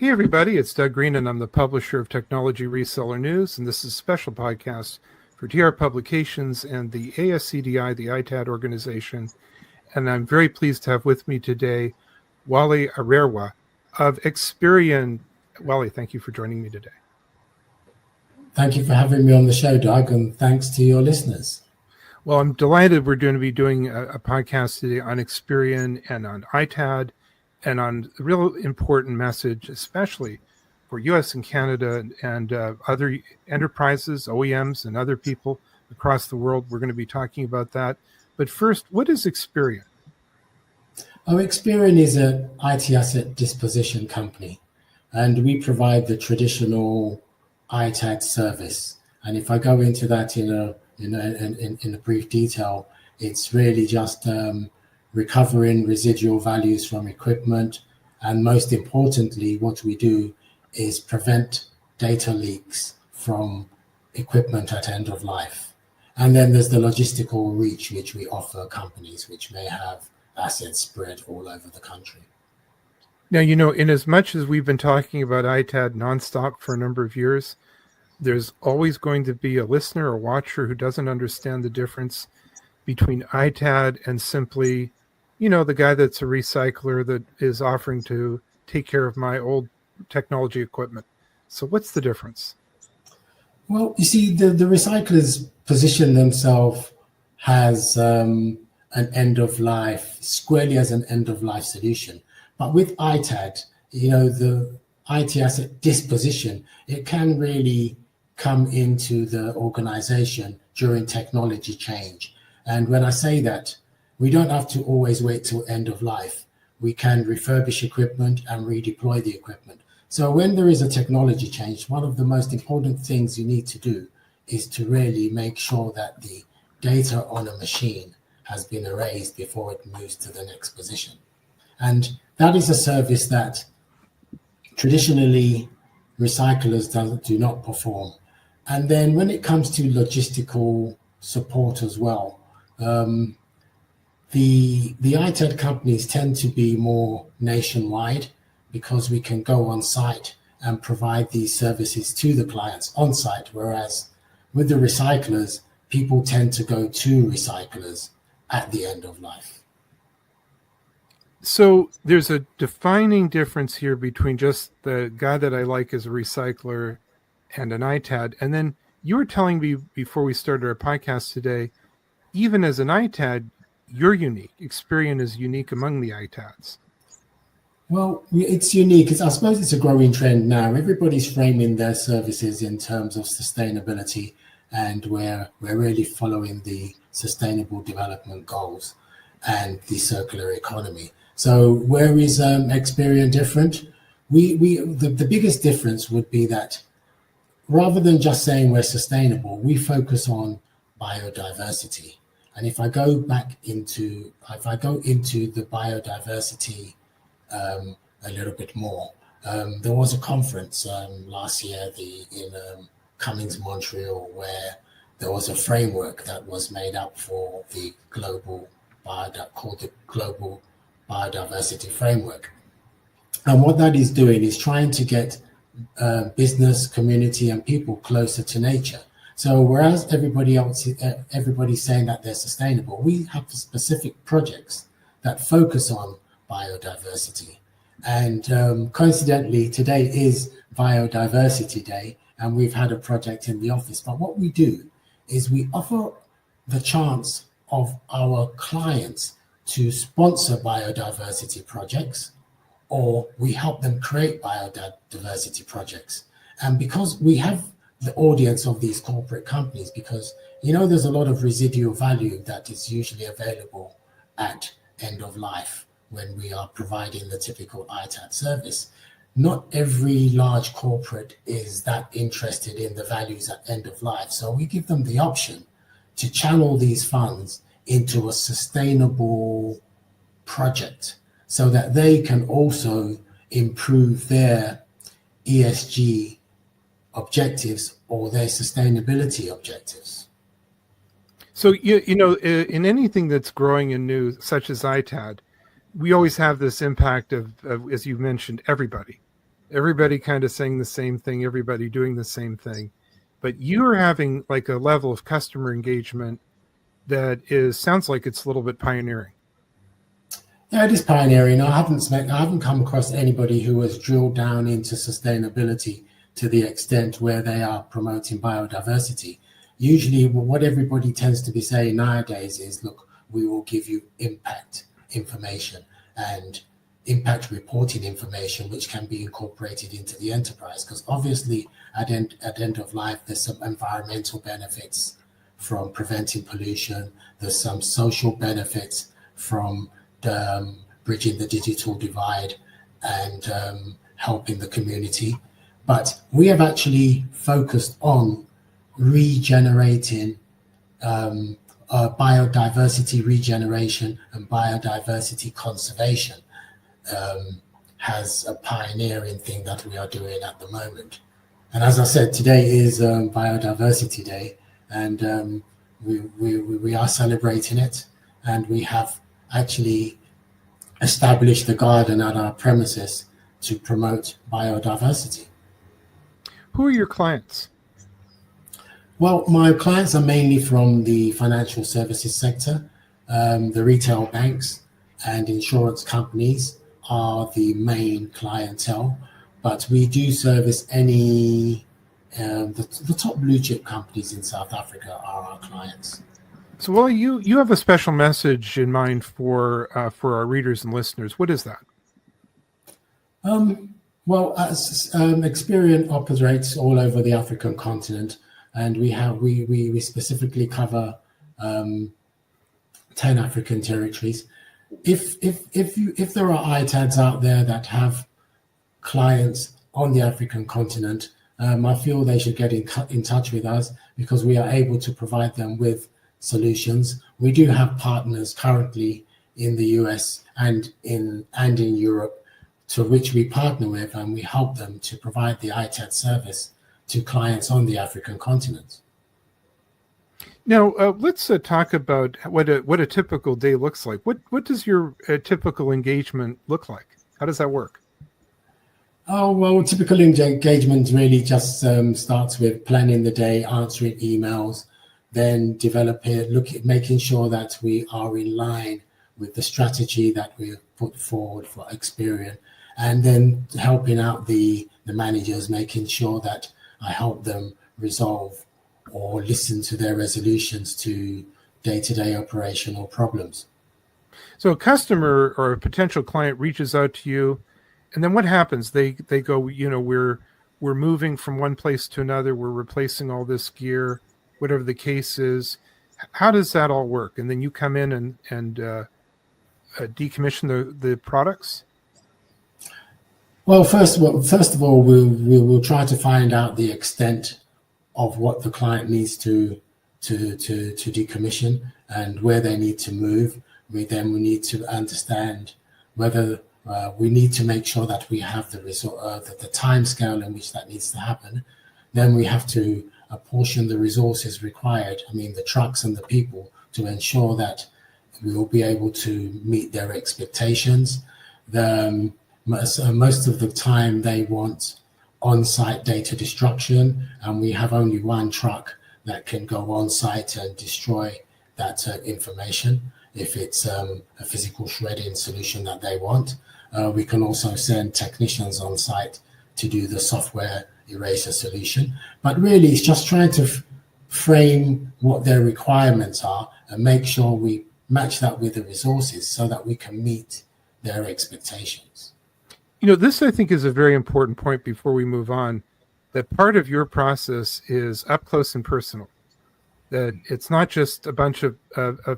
Hey everybody, it's Doug Green and I'm the publisher of Technology Reseller News, and this is a special podcast for TR Publications and the ASCDI, the ITAD organization. And I'm very pleased to have with me today Wale Arewa of Xperien. Wale, thank you for joining me today. Thank you for having me on the show, Doug, and thanks to your listeners. Well, I'm delighted we're going to be doing a podcast today on Xperien and on ITAD, and on a real important message, especially for US and Canada and other enterprises, OEMs, and other people across the world. We're going to be talking about that. But first, what is Xperien? Xperien is an IT asset disposition company, and we provide the traditional ITAD service. And if I go into that in a brief detail, it's really just recovering residual values from equipment, and most importantly, what we do is prevent data leaks from equipment at end of life. And then there's the logistical reach which we offer companies which may have assets spread all over the country. Now, in as much as we've been talking about ITAD nonstop for a number of years, there's always going to be a listener or watcher who doesn't understand the difference between ITAD and simply the guy that's a recycler that is offering to take care of my old technology equipment. So what's the difference? Well, you see, the recyclers position themselves as an end-of-life, squarely as an end-of-life solution. But with ITAD, the IT asset disposition, it can really come into the organization during technology change. And when I say that, we don't have to always wait till end of life. We can refurbish equipment and redeploy the equipment. So when there is a technology change, one of the most important things you need to do is to really make sure that the data on a machine has been erased before it moves to the next position. And that is a service that traditionally recyclers do not perform. And then when it comes to logistical support as well, the ITAD companies tend to be more nationwide because we can go on site and provide these services to the clients on site, whereas with the recyclers, people tend to go to recyclers at the end of life. So there's a defining difference here between just the guy that I like as a recycler and an ITAD. And then you were telling me before we started our podcast today, even as an ITAD, you're unique. Xperien is unique among the ITADs. Well, it's unique. I suppose it's a growing trend now. Everybody's framing their services in terms of sustainability, and we're really following the sustainable development goals and the circular economy. So where is Xperien different? The biggest difference would be that rather than just saying we're sustainable, we focus on biodiversity. And if I go into the biodiversity a little bit more, there was a conference last year in Cummings, Montreal, where there was a framework that was made up for the called the Global Biodiversity Framework. And what that is doing is trying to get business, community, and people closer to nature. So whereas everybody's saying that they're sustainable, we have specific projects that focus on biodiversity. And coincidentally, today is Biodiversity Day, and we've had a project in the office. But what we do is we offer the chance of our clients to sponsor biodiversity projects, or we help them create biodiversity projects. And because we have the audience of these corporate companies, because there's a lot of residual value that is usually available at end of life when we are providing the typical ITAD service. Not every large corporate is that interested in the values at end of life. So we give them the option to channel these funds into a sustainable project so that they can also improve their ESG objectives or their sustainability objectives. So, in anything that's growing and new, such as ITAD, we always have this impact of, as you mentioned, everybody. everybody kind of saying the same thing, everybody doing the same thing. But you are having like a level of customer engagement that sounds like it's a little bit pioneering. Yeah, it is pioneering. I haven't come across anybody who has drilled down into sustainability to the extent where they are promoting biodiversity. Usually, what everybody tends to be saying nowadays is, look, we will give you impact information and impact reporting information, which can be incorporated into the enterprise. Because obviously, at end of life, there's some environmental benefits from preventing pollution. There's some social benefits from bridging the digital divide and helping the community. But we have actually focused on regenerating biodiversity regeneration and biodiversity conservation has a pioneering thing that we are doing at the moment. And as I said, today is Biodiversity Day, and we are celebrating it, and we have actually established a garden at our premises to promote biodiversity. Who are your clients? Well, my clients are mainly from the financial services sector. The retail banks and insurance companies are the main clientele, but we do service any the top blue chip companies in South Africa are our clients. So, well, you have a special message in mind for our readers and listeners. What is that? Well, Xperien operates all over the African continent, and we specifically cover 10 African territories. If there are ITADs out there that have clients on the African continent, I feel they should get in touch with us, because we are able to provide them with solutions. We do have partners currently in the US and in Europe, to which we partner with, and we help them to provide the ITAD service to clients on the African continent. Now, let's talk about what a typical day looks like. What does your typical engagement look like? How does that work? Oh, well, typical engagement really just starts with planning the day, answering emails, then making sure that we are in line with the strategy that we have put forward for Xperien, and then helping out the managers, making sure that I help them resolve or listen to their resolutions to day-to-day operational problems. So a customer or a potential client reaches out to you, and then what happens? They go, we're moving from one place to another, we're replacing all this gear, whatever the case is. How does that all work? And then you come in and decommission the products? Well, first of all, we will try to find out the extent of what the client needs to decommission and where they need to move. We need to understand whether we need to make sure that we have the time scale in which that needs to happen. Then we have to apportion the resources required, the trucks and the people, to ensure that we will be able to meet their expectations. Most of the time they want on-site data destruction, and we have only one truck that can go on-site and destroy that information if it's a physical shredding solution that they want. We can also send technicians on-site to do the software eraser solution. But really, it's just trying to frame what their requirements are and make sure we match that with the resources so that we can meet their expectations. This, I think, is a very important point before we move on, that part of your process is up close and personal, that it's not just a bunch of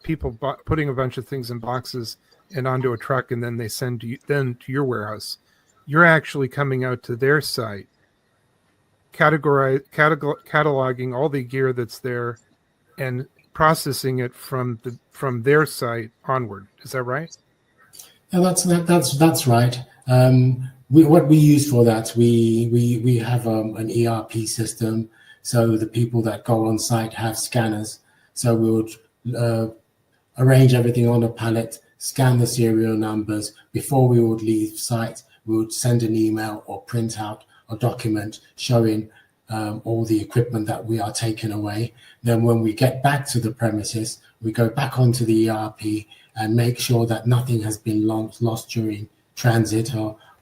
people putting a bunch of things in boxes and onto a truck, and then they send to your warehouse. You're actually coming out to their site, cataloging all the gear that's there and processing it from their site onward. Is that right? Yeah, that's right. What we use for that, we have an ERP system, so the people that go on site have scanners. So we would arrange everything on a pallet, scan the serial numbers. Before we would leave site, we would send an email or print out a document showing all the equipment that we are taking away. Then when we get back to the premises, we go back onto the ERP and make sure that nothing has been lost during transit,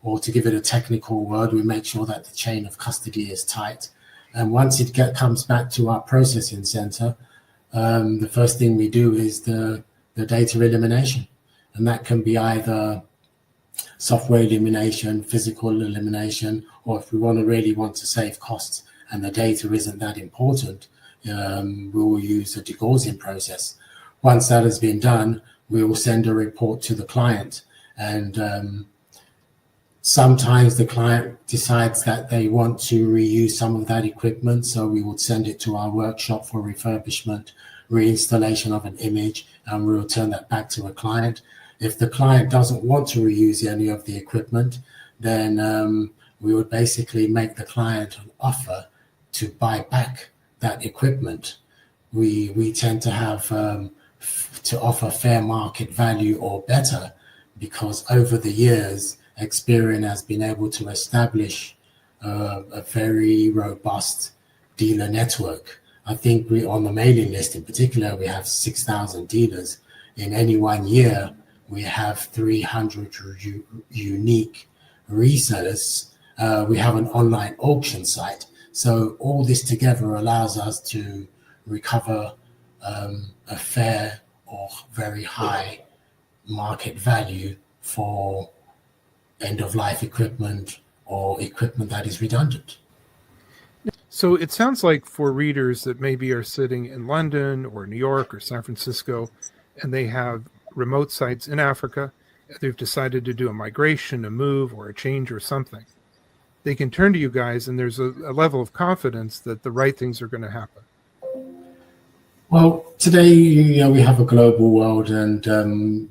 or to give it a technical word, we make sure that the chain of custody is tight. And once it comes back to our processing center, the first thing we do is the data elimination. And that can be either software elimination, physical elimination, or if we really want to save costs and the data isn't that important, we will use a degaussing process. Once that has been done, we will send a report to the client. And sometimes the client decides that they want to reuse some of that equipment, so we would send it to our workshop for refurbishment, reinstallation of an image, and we'll return that back to a client. If the client doesn't want to reuse any of the equipment, then we would basically make the client an offer to buy back that equipment. We tend to have to offer fair market value or better, because over the years, Xperien has been able to establish a very robust dealer network. I think on the mailing list in particular, we have 6,000 dealers. In any 1 year, we have 300 unique resellers. We have an online auction site. So all this together allows us to recover a fair or very high market value for end-of-life equipment or equipment that is redundant. So it sounds like for readers that maybe are sitting in London or New York or San Francisco, and they have remote sites in Africa, they've decided to do a migration, a move, or a change or something, they can turn to you guys, and there's a level of confidence that the right things are going to happen. Well, today, we have a global world, and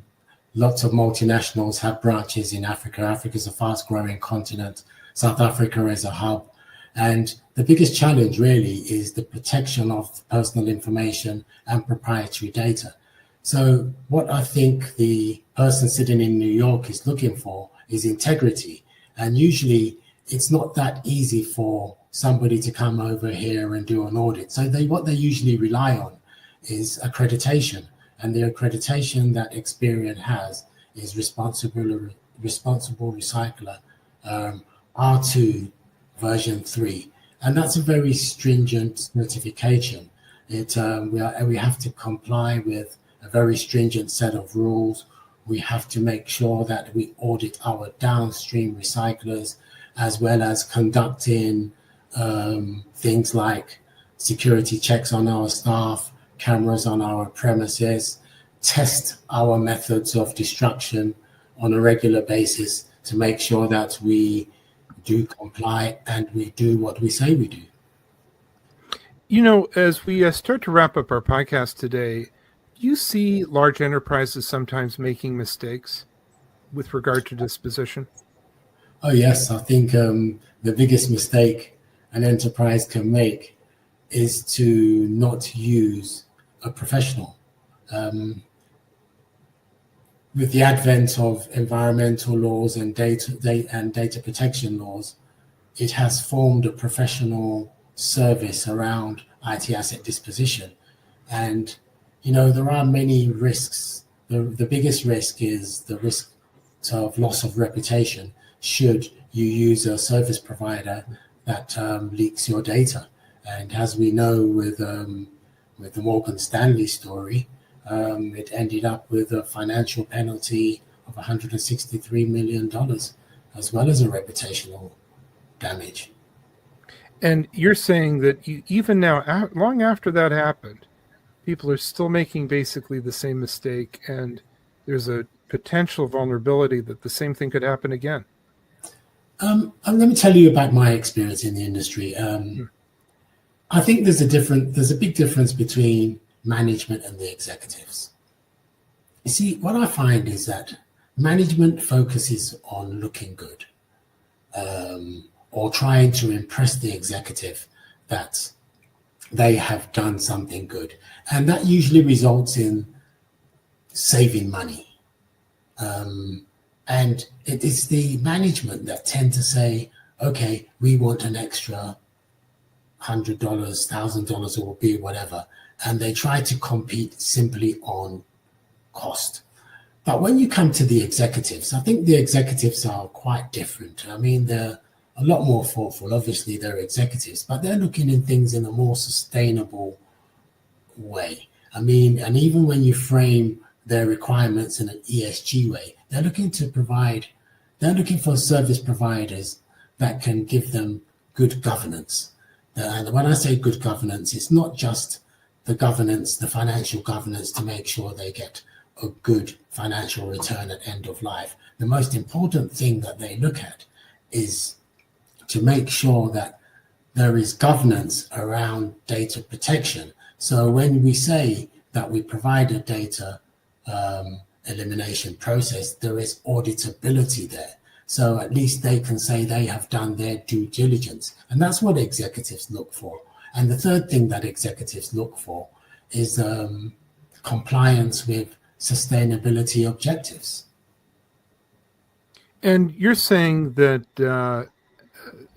lots of multinationals have branches in Africa. Africa is a fast-growing continent. South Africa is a hub. And the biggest challenge really is the protection of personal information and proprietary data. So what I think the person sitting in New York is looking for is integrity. And usually it's not that easy for somebody to come over here and do an audit. So what they usually rely on is accreditation. And the accreditation that Xperien has is Responsible Recycler R2 version 3. And that's a very stringent certification. We have to comply with a very stringent set of rules. We have to make sure that we audit our downstream recyclers, as well as conducting things like security checks on our staff, cameras on our premises, test our methods of destruction on a regular basis to make sure that we do comply and we do what we say we do. As we start to wrap up our podcast today, do you see large enterprises sometimes making mistakes with regard to disposition? Oh, yes. I think the biggest mistake an enterprise can make is to not use a professional. With the advent of environmental laws and data protection laws, it has formed a professional service around IT asset disposition. And, there are many risks. The biggest risk is the risk of loss of reputation should you use a service provider that leaks your data. And as we know with the Morgan Stanley story, it ended up with a financial penalty of $163 million, as well as a reputational damage. And you're saying that even now, long after that happened, people are still making basically the same mistake, and there's a potential vulnerability that the same thing could happen again. Let me tell you about my experience in the industry. I think there's a big difference between management and the executives. You see, what I find is that management focuses on looking good, or trying to impress the executive that they have done something good. And that usually results in saving money. And it is the management that tend to say, okay, we want an extra $100, $1,000 or be whatever. And they try to compete simply on cost. But when you come to the executives, I think the executives are quite different. I mean, they're a lot more thoughtful. Obviously, they're executives, but they're looking at things in a more sustainable way. I mean, and even when you frame their requirements in an ESG way, they're looking for service providers that can give them good governance. And when I say good governance, it's not just the governance, the financial governance to make sure they get a good financial return at end of life. The most important thing that they look at is to make sure that there is governance around data protection. So when we say that we provide a data elimination process, there is auditability there. So at least they can say they have done their due diligence. And that's what executives look for. And the third thing that executives look for is compliance with sustainability objectives. And you're saying that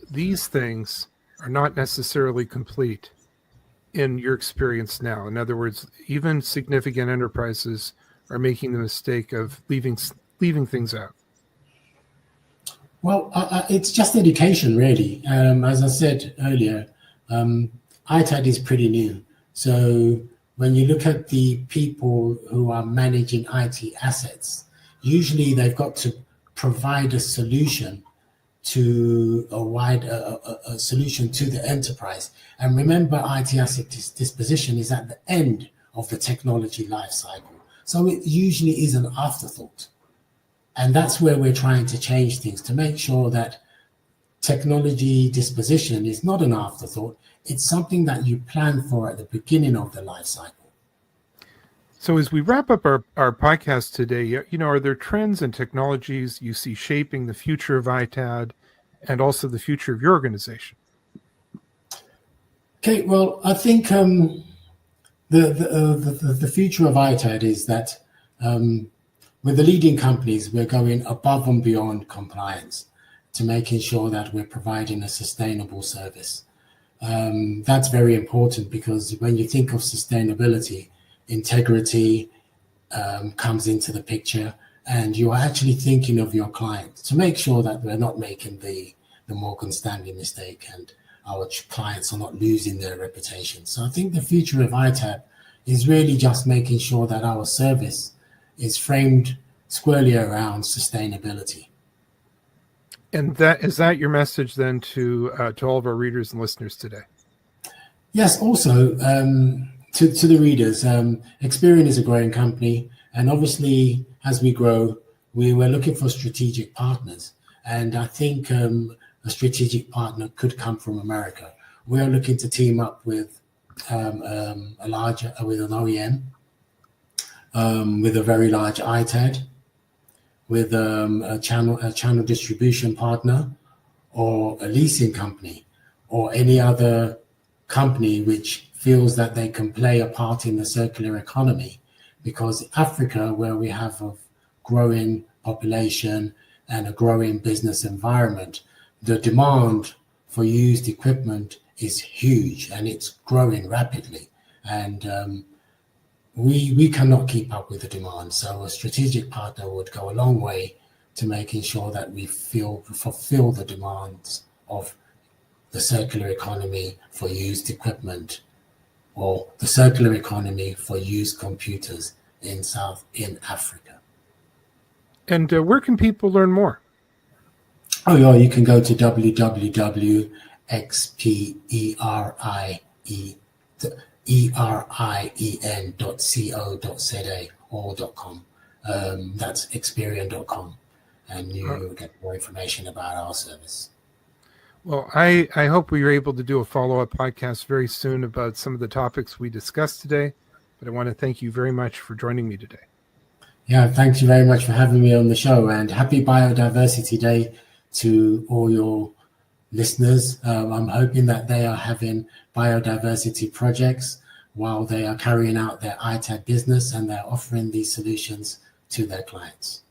these things are not necessarily complete in your experience now. In other words, even significant enterprises are making the mistake of leaving things out. Well, it's just education, really. As I said earlier, ITAD is pretty new. So when you look at the people who are managing IT assets, usually they've got to provide a solution to a solution to the enterprise. And remember, IT asset disposition is at the end of the technology life cycle. So it usually is an afterthought. And that's where we're trying to change things to make sure that technology disposition is not an afterthought. It's something that you plan for at the beginning of the life cycle. So as we wrap up our podcast today, are there trends and technologies you see shaping the future of ITAD and also the future of your organization? Okay, well, I think the future of ITAD is that with the leading companies, we're going above and beyond compliance to making sure that we're providing a sustainable service. That's very important because when you think of sustainability, integrity comes into the picture, and you are actually thinking of your client to make sure that we're not making the Morgan Stanley mistake and our clients are not losing their reputation. So I think the future of ITAD is really just making sure that our service is framed squarely around sustainability. And is that your message then to all of our readers and listeners today? Yes, also to the readers, Xperien is a growing company, and obviously as we grow, we were looking for strategic partners, and I think a strategic partner could come from America. We are looking to team up with an OEM, with a very large ITAD, with a channel distribution partner, or a leasing company, or any other company which feels that they can play a part in the circular economy. Because Africa, where we have a growing population and a growing business environment, the demand for used equipment is huge and it's growing rapidly. And we cannot keep up with the demand. So a strategic partner would go a long way to making sure that we fulfill the demands of the circular economy for used equipment, or the circular economy for used computers in Africa. And where can people learn more? Oh yeah, you can go to www.xperien.co.za or .com. That's xperien.com, and you get more information about our service. Well, I hope we are able to do a follow-up podcast very soon about some of the topics we discussed today, but I want to thank you very much for joining me today. Yeah, thank you very much for having me on the show, and happy Biodiversity Day to all your listeners. I'm hoping that they are having biodiversity projects while they are carrying out their ITAD business and they're offering these solutions to their clients.